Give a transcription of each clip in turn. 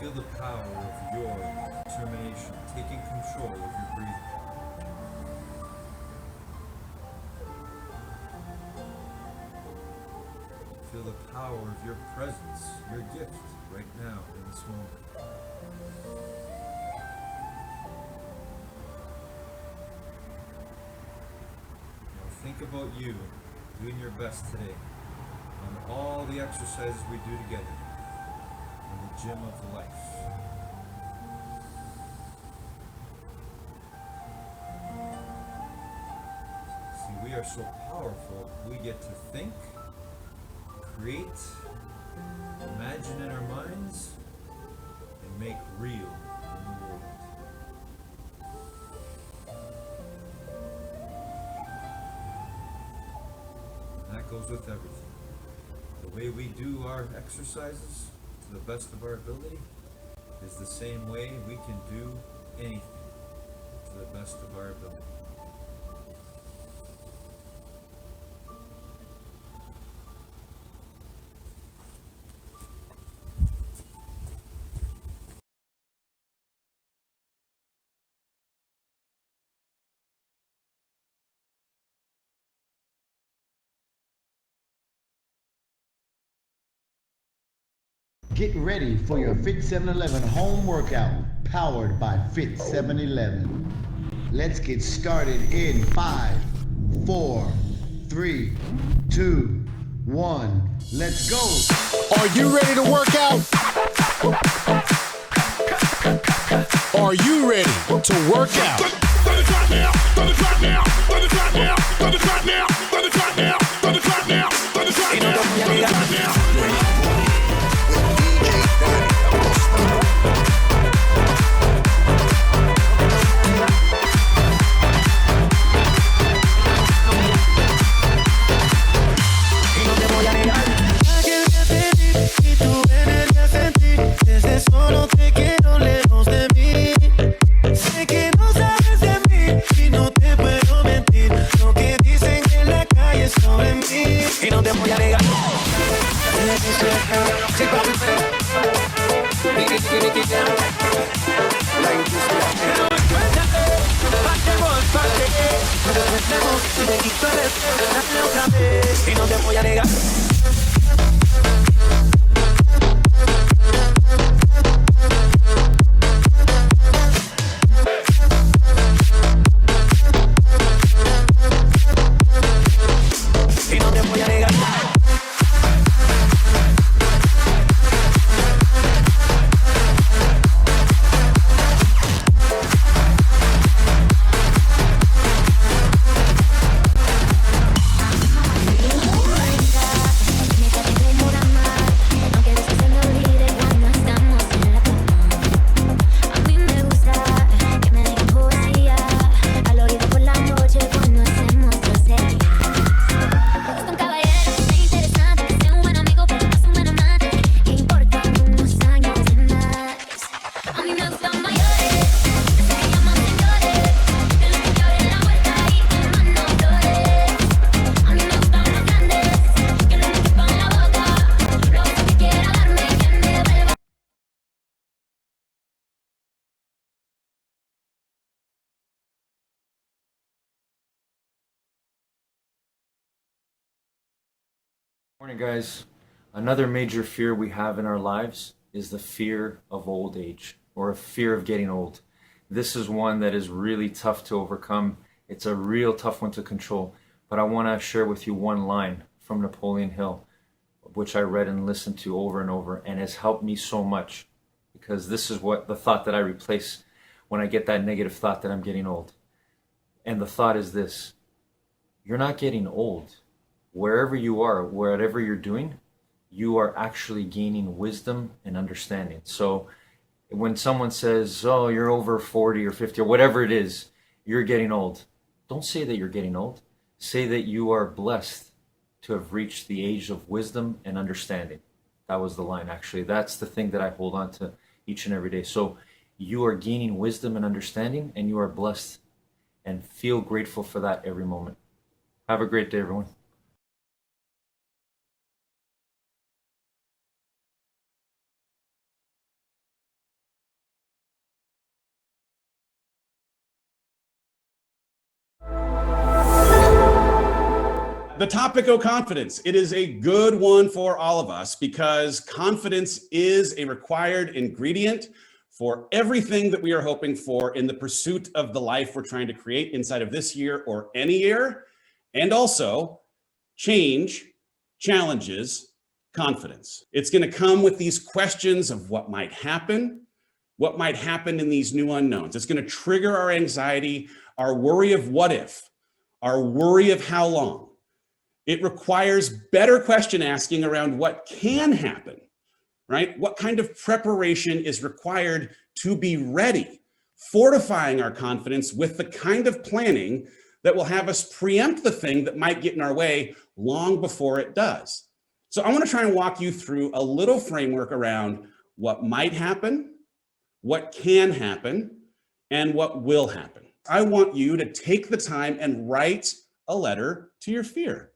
Feel the power of your determination taking control of your breathing. Feel the power of your presence, your gift, right now in this moment. Now think about you doing your best today on all the exercises we do together in the gym of life. See, we are so powerful. We get to think, create, imagine in our minds, and make real in the world. And that goes with everything. The way we do our exercises to the best of our ability is the same way we can do anything to the best of our ability. Get ready for your Fit 711 home workout powered by Fit 711. Let's get started in 5, 4, 3, 2, 1. Let's go. Are you ready to work out? Are you ready to work out? Solo te quiero lejos de mí. Sé que no sabes de mí y no te puedo mentir. Lo que dicen en la calle sobre mí y no te voy a negar. Y no te voy a negar. Morning, guys. Another major fear we have in our lives is the fear of old age, or a fear of getting old. This is one that is really tough to overcome. It's a real tough one to control. But I want to share with you one line from Napoleon Hill, which I read and listened to over and over, and has helped me so much, because this is what the thought that I replace when I get that negative thought that I'm getting old. And the thought is this: you're not getting old. Wherever you are, whatever you're doing, you are actually gaining wisdom and understanding. So when someone says, oh, you're over 40 or 50 or whatever it is, you're getting old, don't say that you're getting old. Say that you are blessed to have reached the age of wisdom and understanding. That was the line, actually. That's the thing that I hold on to each and every day. So you are gaining wisdom and understanding, and you are blessed, and feel grateful for that every moment. Have a great day, everyone. The topic of confidence. It is a good one for all of us because confidence is a required ingredient for everything that we are hoping for in the pursuit of the life we're trying to create inside of this year or any year. And also, change challenges confidence. It's going to come with these questions of what might happen in these new unknowns. It's going to trigger our anxiety, our worry of what if, our worry of how long. It requires better question asking around what can happen, right? What kind of preparation is required to be ready, fortifying our confidence with the kind of planning that will have us preempt the thing that might get in our way long before it does. So I want to try and walk you through a little framework around what might happen, what can happen, and what will happen. I want you to take the time and write a letter to your fear.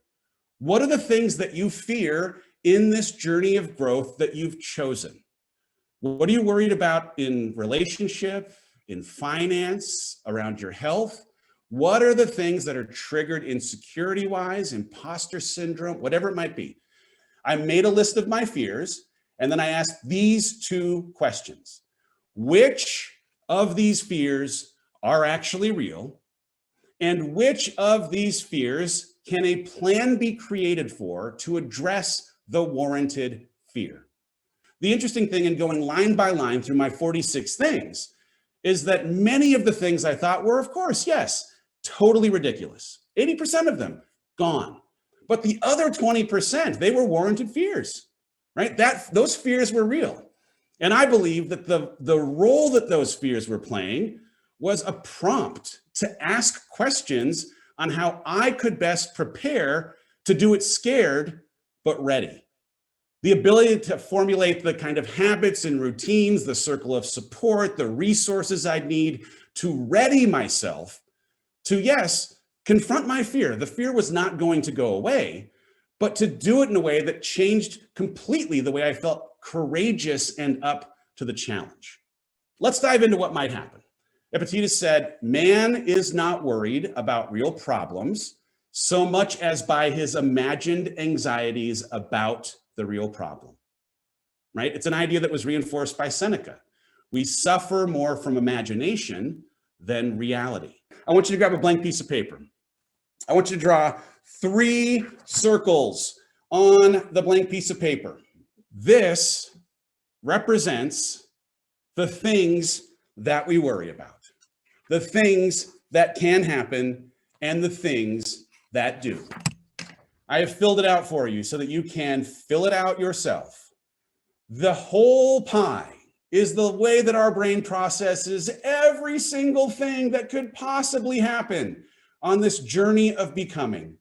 What are the things that you fear in this journey of growth that you've chosen? What are you worried about in relationship, in finance, around your health? What are the things that are triggered insecurity-wise, imposter syndrome, whatever it might be? I made a list of my fears, and then I asked these two questions. Which of these fears are actually real? And which of these fears can a plan be created for to address the warranted fear? The interesting thing in going line by line through my 46 things is that many of the things I thought were, of course, yes, totally ridiculous. 80% of them gone. But the other 20%, they were warranted fears, right? Those fears were real. And I believe that the role that those fears were playing was a prompt to ask questions on how I could best prepare to do it scared, but ready. The ability to formulate the kind of habits and routines, the circle of support, the resources I'd need to ready myself to, yes, confront my fear. The fear was not going to go away, but to do it in a way that changed completely the way I felt courageous and up to the challenge. Let's dive into what might happen. Epictetus said, man is not worried about real problems so much as by his imagined anxieties about the real problem, right? It's an idea that was reinforced by Seneca. We suffer more from imagination than reality. I want you to grab a blank piece of paper. I want you to draw 3 circles on the blank piece of paper. This represents the things that we worry about, the things that can happen, and the things that do. I have filled it out for you so that you can fill it out yourself. The whole pie is the way that our brain processes every single thing that could possibly happen on this journey of becoming.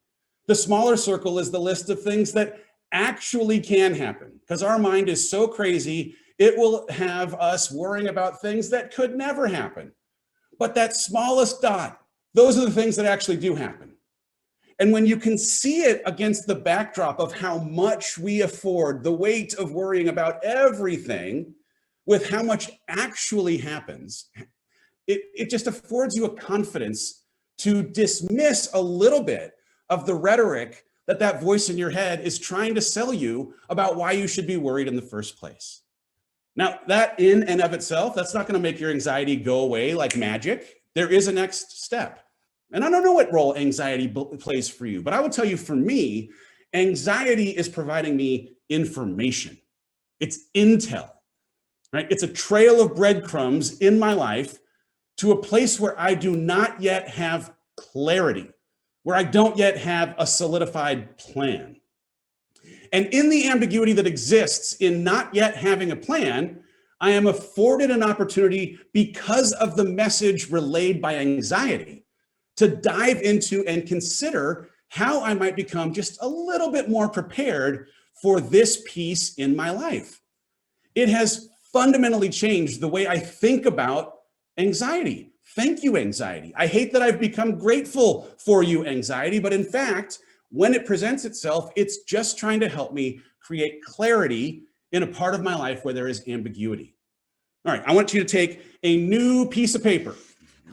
The smaller circle is the list of things that actually can happen, because our mind is so crazy, it will have us worrying about things that could never happen. But that smallest dot, those are the things that actually do happen. And when you can see it against the backdrop of how much we afford, the weight of worrying about everything with how much actually happens, it just affords you a confidence to dismiss a little bit of the rhetoric that voice in your head is trying to sell you about why you should be worried in the first place. Now, that in and of itself, that's not going to make your anxiety go away like magic. There is a next step. And I don't know what role anxiety plays for you, but I will tell you, for me, anxiety is providing me information. It's intel, right? It's a trail of breadcrumbs in my life to a place where I do not yet have clarity, where I don't yet have a solidified plan. And in the ambiguity that exists in not yet having a plan, I am afforded an opportunity, because of the message relayed by anxiety, to dive into and consider how I might become just a little bit more prepared for this piece in my life. It has fundamentally changed the way I think about anxiety. Thank you, anxiety. I hate that I've become grateful for you, anxiety, but in fact, when it presents itself, it's just trying to help me create clarity in a part of my life where there is ambiguity. All right, I want you to take a new piece of paper.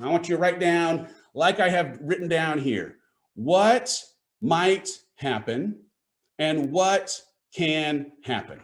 I want you to write down, like I have written down here, what might happen and what can happen.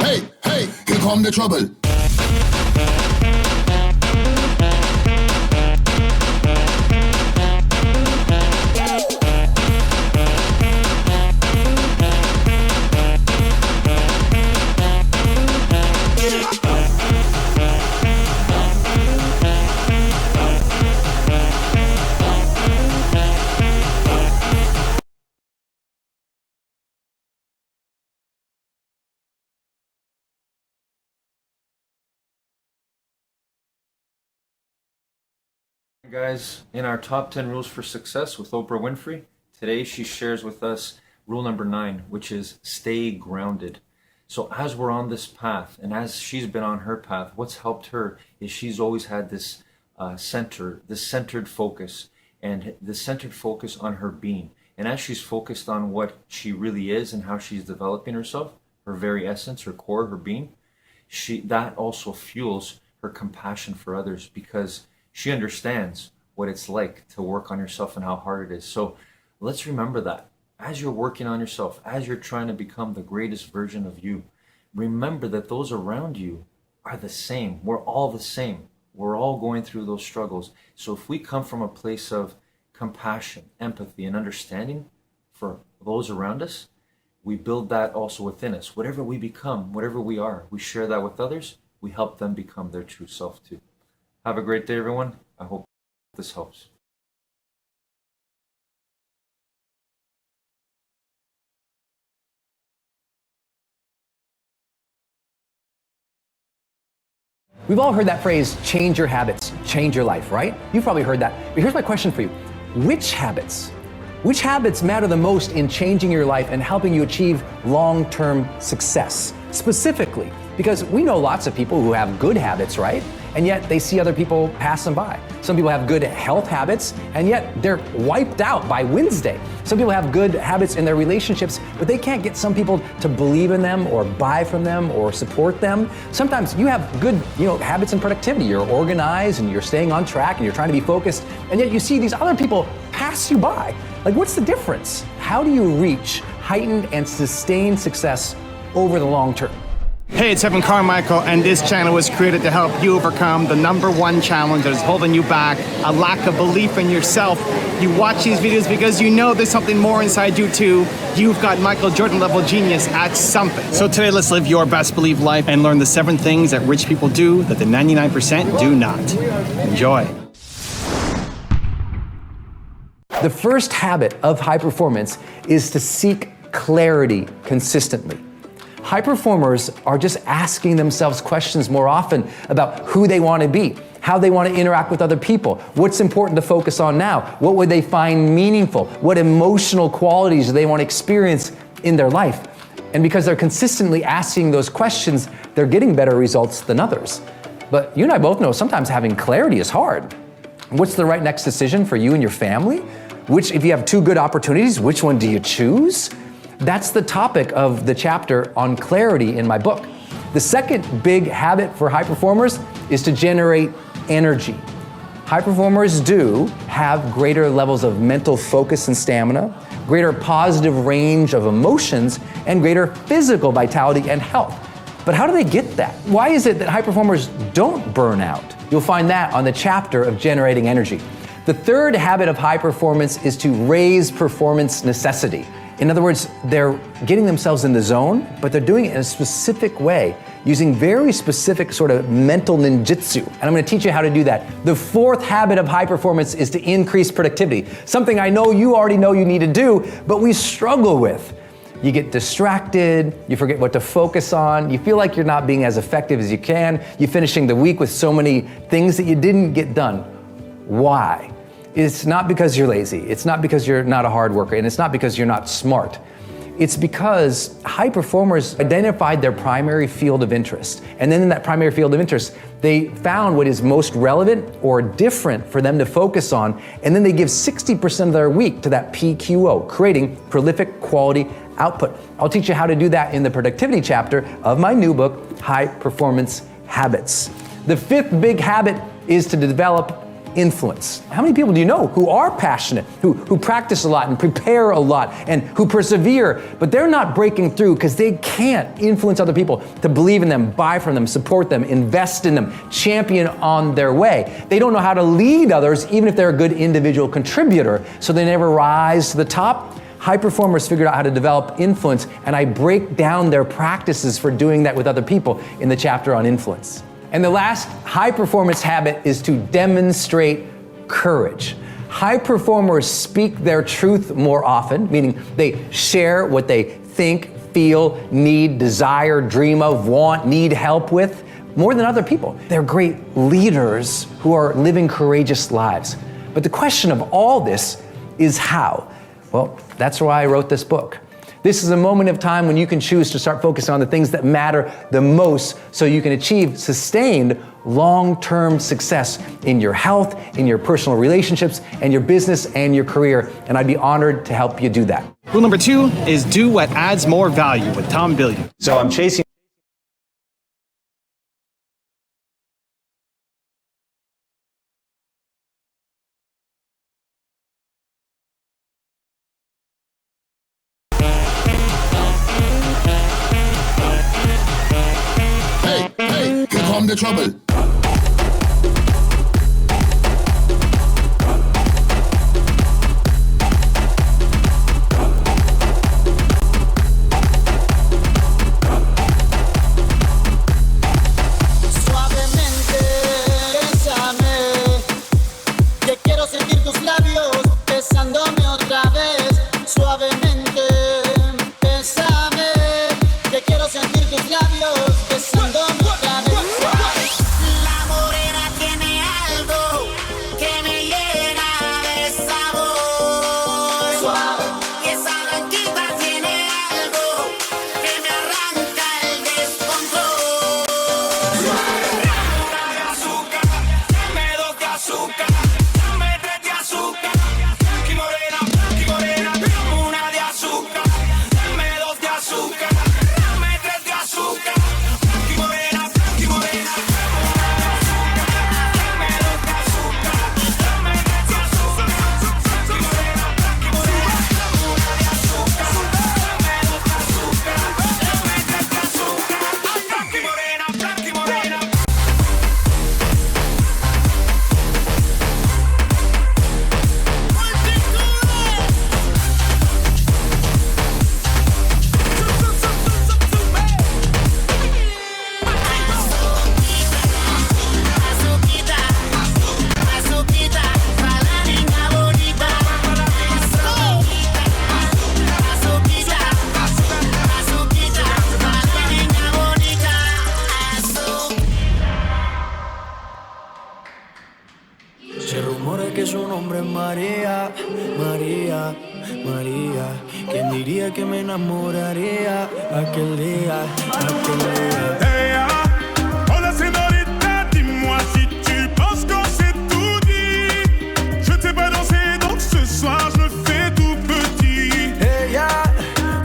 Hey, hey, here come the trouble. Guys, in our top 10 rules for success with Oprah Winfrey, today she shares with us rule number 9, which is stay grounded. So as we're on this path and as she's been on her path, what's helped her is she's always had this centered focus, and the centered focus on her being. And as she's focused on what she really is and how she's developing herself, her very essence, her core, her being, that also fuels her compassion for others, because she understands what it's like to work on yourself and how hard it is. So let's remember that as you're working on yourself, as you're trying to become the greatest version of you, remember that those around you are the same. We're all the same. We're all going through those struggles. So if we come from a place of compassion, empathy, and understanding for those around us, we build that also within us. Whatever we become, whatever we are, we share that with others. We help them become their true self too. Have a great day, everyone. I hope this helps. We've all heard that phrase, change your habits, change your life, right? You've probably heard that. But here's my question for you. Which habits matter the most in changing your life and helping you achieve long-term success? Specifically, because we know lots of people who have good habits, right? And yet they see other people pass them by. Some people have good health habits, and yet they're wiped out by Wednesday. Some people have good habits in their relationships, but they can't get some people to believe in them or buy from them or support them. Sometimes you have good, habits in productivity. You're organized and you're staying on track and you're trying to be focused, and yet you see these other people pass you by. Like, what's the difference? How do you reach heightened and sustained success over the long term? Hey, it's Evan Carmichael, and this channel was created to help you overcome the #1 challenge that is holding you back, a lack of belief in yourself. You watch these videos because you know there's something more inside you too. You've got Michael Jordan level genius at something. So today, let's live your best belief life and learn the 7 things that rich people do that the 99% do not. Enjoy. The first habit of high performance is to seek clarity consistently. High performers are just asking themselves questions more often about who they want to be, how they want to interact with other people, what's important to focus on now, what would they find meaningful, what emotional qualities do they want to experience in their life. And because they're consistently asking those questions, they're getting better results than others. But you and I both know sometimes having clarity is hard. What's the right next decision for you and your family? If you have 2 good opportunities, which one do you choose? That's the topic of the chapter on clarity in my book. The second big habit for high performers is to generate energy. High performers do have greater levels of mental focus and stamina, greater positive range of emotions, and greater physical vitality and health. But how do they get that? Why is it that high performers don't burn out? You'll find that on the chapter of generating energy. The third habit of high performance is to raise performance necessity. In other words, they're getting themselves in the zone, but they're doing it in a specific way, using very specific sort of mental ninjutsu. And I'm going to teach you how to do that. The fourth habit of high performance is to increase productivity, something I know you already know you need to do, but we struggle with. You get distracted, you forget what to focus on, you feel like you're not being as effective as you can, you're finishing the week with so many things that you didn't get done. Why? It's not because you're lazy, it's not because you're not a hard worker, and it's not because you're not smart. It's because high performers identified their primary field of interest. And then in that primary field of interest, they found what is most relevant or different for them to focus on, and then they give 60% of their week to that PQO, creating prolific quality output. I'll teach you how to do that in the productivity chapter of my new book, High Performance Habits. The fifth big habit is to develop influence. How many people do you know who are passionate, who practice a lot and prepare a lot and who persevere, but they're not breaking through because they can't influence other people to believe in them, buy from them, support them, invest in them, champion on their way. They don't know how to lead others, even if they're a good individual contributor, so they never rise to the top. High performers figured out how to develop influence, and I break down their practices for doing that with other people in the chapter on influence. And the last high performance habit is to demonstrate courage. High performers speak their truth more often, meaning they share what they think, feel, need, desire, dream of, want, need help with, more than other people. They're great leaders who are living courageous lives. But the question of all this is how? Well, that's why I wrote this book. This is a moment of time when you can choose to start focusing on the things that matter the most so you can achieve sustained long-term success in your health, in your personal relationships, and your business and your career. And I'd be honored to help you do that. Rule number 2 is do what adds more value with Tom Bilyeu. So I'm chasing. Hey, here come the trouble. Suavemente, bésame, que quiero sentir tus labios besándome otra vez. Suavemente, bésame, que quiero sentir tus labios besándome otra vez. La morena tiene algo que me llena de sabor. Suave. Y esa blanquita tiene algo que me arranca el descontrol. Dame azúcar, dame 2 de azúcar, dame 3 de azúcar. Blanqui morena, dame 1 de azúcar, dame 2 de azúcar, dame 3 de azúcar. Blanqui morena, dame 1 de azúcar, dame 2 de azúcar, dame 3 de azúcar. Blanqui morena, dame 1 de azúcar, dame 2 de azúcar, dame 3 de azúcar. Blanqui morena, blanqui morena. Azuquita, azuquita, para la niña bonita. Azuquita, azuquita, azuquita, para la niña bonita. Se rumora que su nombre es María, María, María. ¿Quién diría que me enamoraría aquel día, aquel día? Oh la sénorita, dis-moi si tu penses qu'on s'est tout dit. Je t'ai pas dansé, donc ce soir je me fais tout petit. Ella,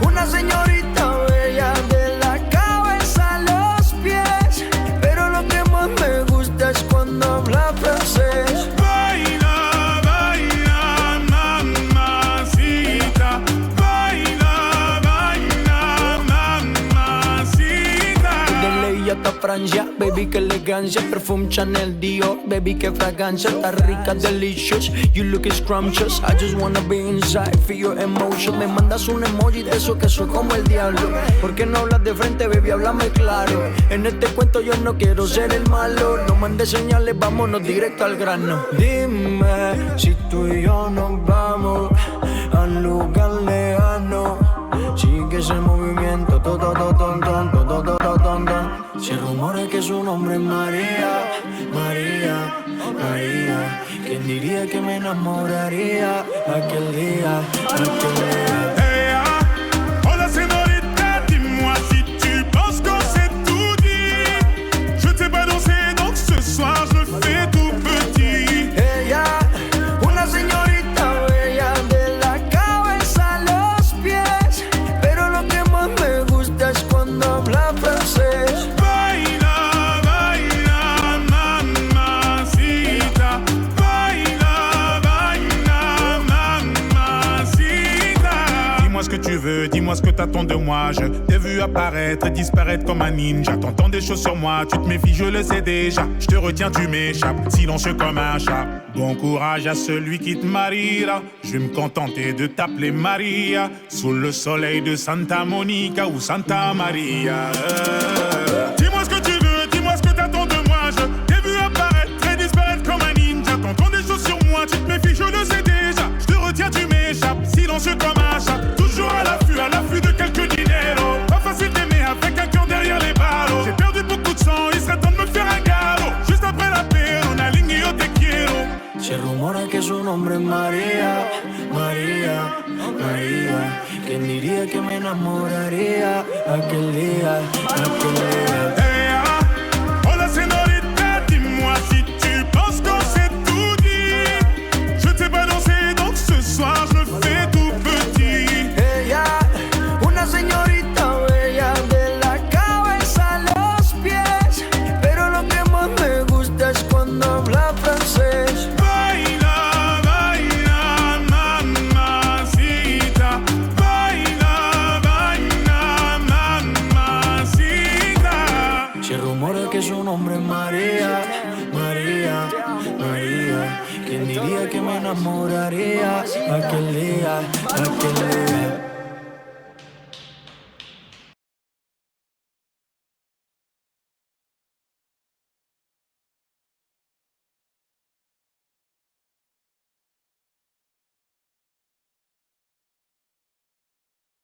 una señorita bella de la cabeza a los pies, pero lo que más me gusta es cuando habla francés. Baila, baila, mamacita. Baila, baila, mamacita. De ley hasta Francia, baby, que elegancia. Perfume Chanel, Dior, baby, que fragancia. Está rica, delicious, you look scrumptious. I just wanna be inside, feel your emotion. Me mandas un emoji de eso que soy como el diablo. ¿Por qué no hablas de frente, baby? Háblame claro. En este cuento yo no quiero ser el malo. No mandes señales, vámonos directo al grano. Dime si tú y yo nos vamos al lugar lejano. Sigue ese movimiento, Se rumora que su nombre es María, María, María. ¿Quién diría que me enamoraría aquel día, aquel día? Oh la sénorita, dis-moi si tu penses qu'on s'est tout dit. Je t'ai pas dansé, donc ce soir je me fais tout petit. Ella, una señorita bella de la cabeza a los pies, pero lo que más me gusta es cuando habla francés. Baila, baila, mamacita. Baila, baila, mamacita. Dis-moi ce que tu veux, dis-moi ce que t'attends de moi. Je t'ai vu apparaître et disparaître comme un ninja. T'entends des choses sur moi, tu te méfies, je le sais déjà. Je te retiens, tu m'échappes, silencieux comme un chat. Bon courage à celui qui te mariera. Je vais me contenter de t'appeler Maria. Sous le soleil de Santa Monica ou Santa Maria. Dis-moi ce que tu veux, dis-moi ce que t'attends de moi. Je t'ai vu apparaître et disparaître comme un ninja. T'entends des choses sur moi, tu te méfies, je le sais déjà. Je te retiens, tu m'échappes, silencieux comme un chat. Toujours à l'affût de quelques dinero. Pas facile d'aimer avec un cœur derrière les barreaux. J'ai perdu beaucoup de sang, il serait temps de me faire un galop. Juste après la paix, on a ligné au te quiero. Se rumora que su nombre es María, María, María. ¿Quién diría que me enamoraría aquel día, aquel día? Oh la sénorita, dis-moi si tu penses qu'on s'est tout dit. Je t'ai pas dansé, donc ce soir je me fais tout petit. Good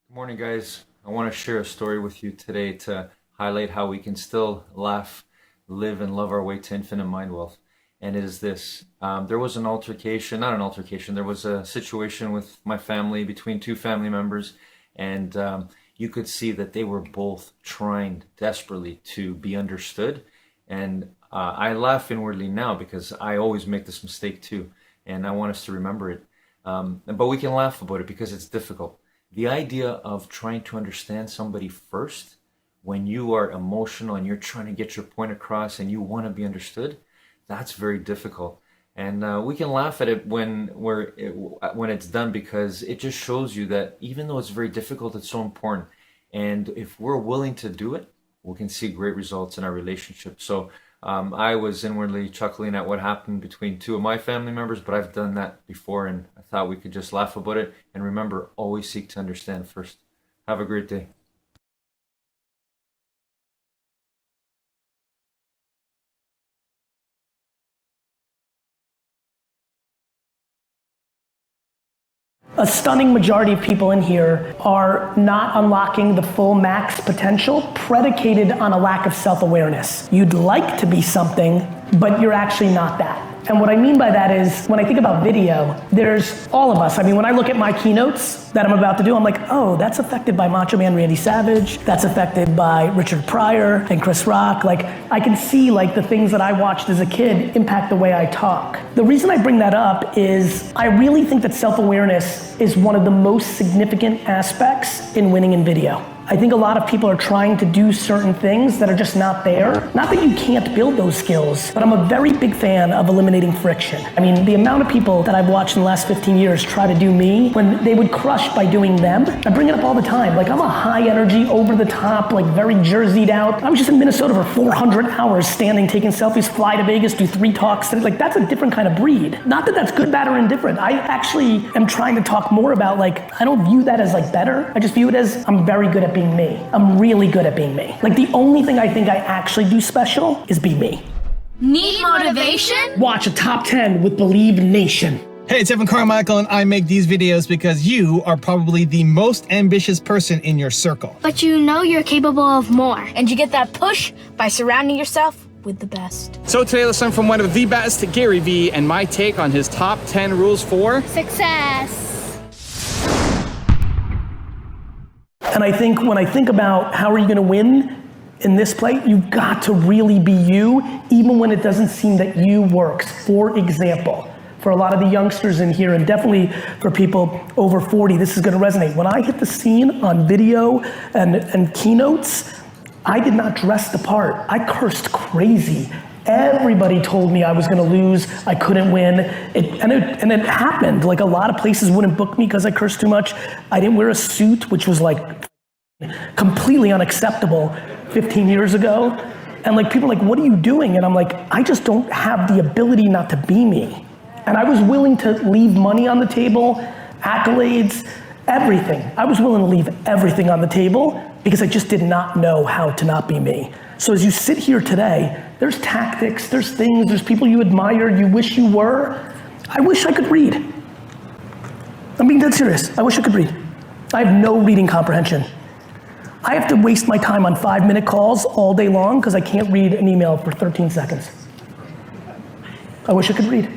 morning, guys. I want to share a story with you today to highlight how we can still laugh, live, and love our way to infinite mind wealth. And it is this. There was an altercation, not an altercation, there was a situation with my family, between two family members, and you could see that they were both trying desperately to be understood. And I laugh inwardly now because I always make this mistake too, and I want us to remember it. But we can laugh about it because it's difficult. The idea of trying to understand somebody first when you are emotional and you're trying to get your point across and you want to be understood, that's very difficult. And we can laugh at it when it's done because it just shows you that even though it's very difficult, it's so important. And if we're willing to do it, we can see great results in our relationship. So I was inwardly chuckling at what happened between two of my family members, but I've done that before and I thought we could just laugh about it. And remember, always seek to understand first. Have a great day. A stunning majority of people in here are not unlocking the full max potential predicated on a lack of self-awareness. You'd like to be something, but you're actually not that. And what I mean by that is, when I think about video, there's all of us. I mean, when I look at my keynotes that I'm about to do, I'm like, oh, that's affected by Macho Man Randy Savage. That's affected by Richard Pryor and Chris Rock. Like, I can see like the things that I watched as a kid impact the way I talk. The reason I bring that up is I really think that self-awareness is one of the most significant aspects in winning in video. I think a lot of people are trying to do certain things that are just not there. Not that you can't build those skills, but I'm a very big fan of eliminating friction. I mean, the amount of people that I've watched in the last 15 years try to do me when they would crush by doing them. I bring it up all the time. Like, I'm a high energy, over the top, like very jerseyed out. I was just in Minnesota for 400 hours standing, taking selfies, fly to Vegas, do 3 talks. Like, that's a different kind of breed. Not that that's good, bad, or indifferent. I actually am trying to talk more about, like, I don't view that as like better. I just view it as I'm very good at being me. I'm really good at being me. Like, the only thing I think I actually do special is be me. Need motivation? Watch a top 10 with Believe Nation. Hey, it's Evan Carmichael, and I make these videos because you are probably the most ambitious person in your circle. But you know you're capable of more. And you get that push by surrounding yourself with the best. So today let's learn from one of the best, Gary Vee, and my take on his top 10 rules for Success. And I think when I think about how are you gonna win in this play, you've got to really be you, even when it doesn't seem that you works. For example, for a lot of the youngsters in here, and definitely for people over 40, this is gonna resonate. When I hit the scene on video and keynotes, I did not dress the part. I cursed crazy. Everybody told me I was gonna lose, I couldn't win, and it happened. Like, a lot of places wouldn't book me because I cursed too much. I didn't wear a suit, which was like completely unacceptable 15 years ago. And like, people are like, what are you doing? And I'm like, I just don't have the ability not to be me. And I was willing to leave money on the table, accolades, everything. I was willing to leave everything on the table because I just did not know how to not be me. So as you sit here today, there's tactics, there's things, there's people you admire, you wish you were. I wish I could read. I'm being dead serious. I wish I could read. I have no reading comprehension. I have to waste my time on 5-minute calls all day long because I can't read an email for 13 seconds. I wish I could read.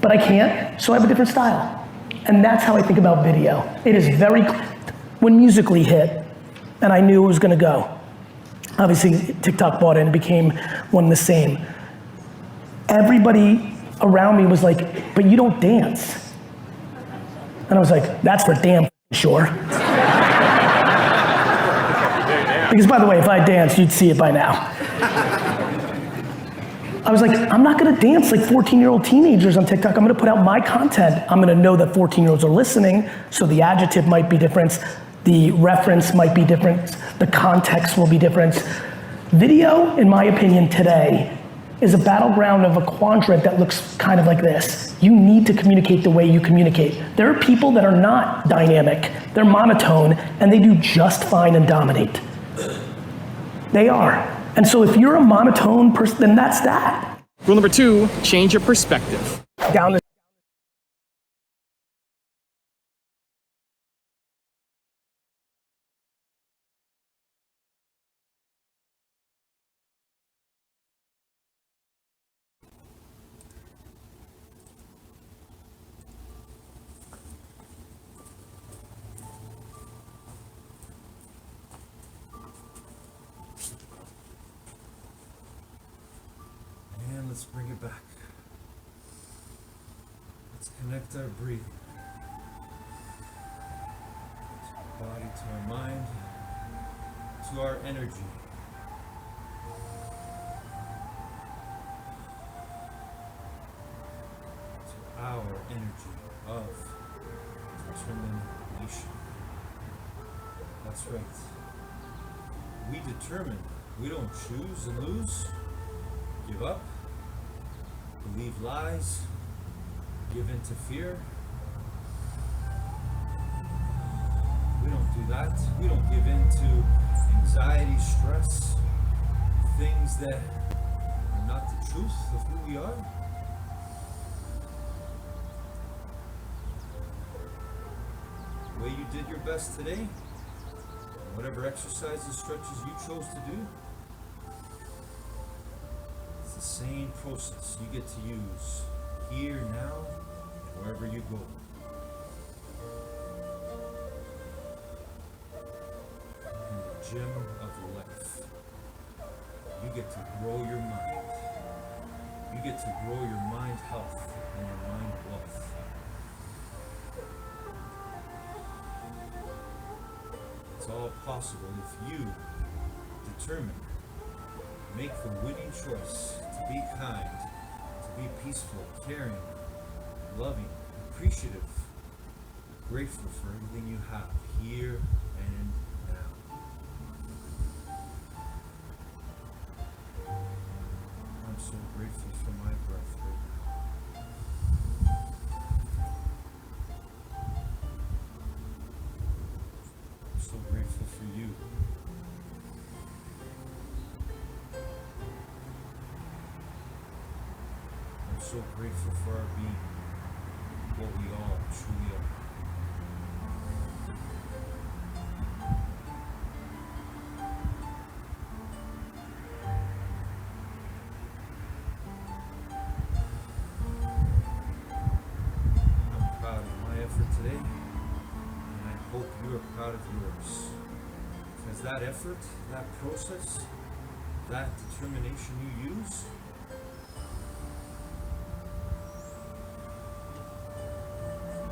But I can't, so I have a different style. And that's how I think about video. It is very, when Musical.ly hit, and I knew it was gonna go, obviously TikTok bought it and became one and the same. Everybody around me was like, but you don't dance. And I was like, that's for damn sure. Because by the way, if I danced, you'd see it by now. I was like, I'm not gonna dance like 14-year-old teenagers on TikTok. I'm gonna put out my content. I'm gonna know that 14-year-olds are listening, so the adjective might be different, the reference might be different, the context will be different. Video, in my opinion today, is a battleground of a quadrant that looks kind of like this. You need to communicate the way you communicate. There are people that are not dynamic, they're monotone, and they do just fine and dominate. They are. And so if you're a monotone person, then that's that. Rule number 2, change your perspective. Down the And let's bring it back. Let's connect our breathing to our body, to our mind, to our energy. To our energy of determination. That's right. We determine. We don't choose and lose, give up, believe lies, give in to fear. We don't do that. We don't give in to anxiety, stress, things that are not the truth of who we are. The way you did your best today, whatever exercises, stretches you chose to do, it's the same process you get to use here, now, and wherever you go. In the gym of life, you get to grow your mind. You get to grow your mind health and your mind wealth. It's all possible if you determine, make the winning choice to be kind, to be peaceful, caring, loving, appreciative, grateful for everything you have here and now. I'm so grateful for my breath right now. I'm so grateful for you. I'm so grateful for our being, what we all truly are. I'm proud of my effort today, and I hope you are proud of yours. Because that effort, that process, that determination you use,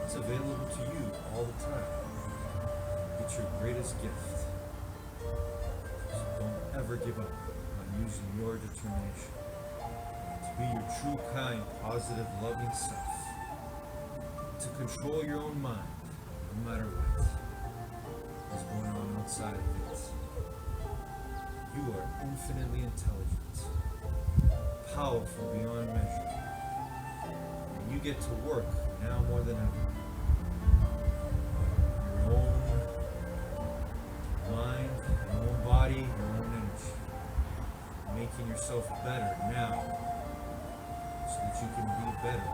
it's available to you all the time. It's your greatest gift. So don't ever give up on using your determination to be your true, kind, positive, loving self. To control your own mind, no matter what is going on outside of it. You are infinitely intelligent, powerful beyond measure. And you get to work now more than ever. Your own mind, your own body, your own energy. Making yourself better now so that you can be better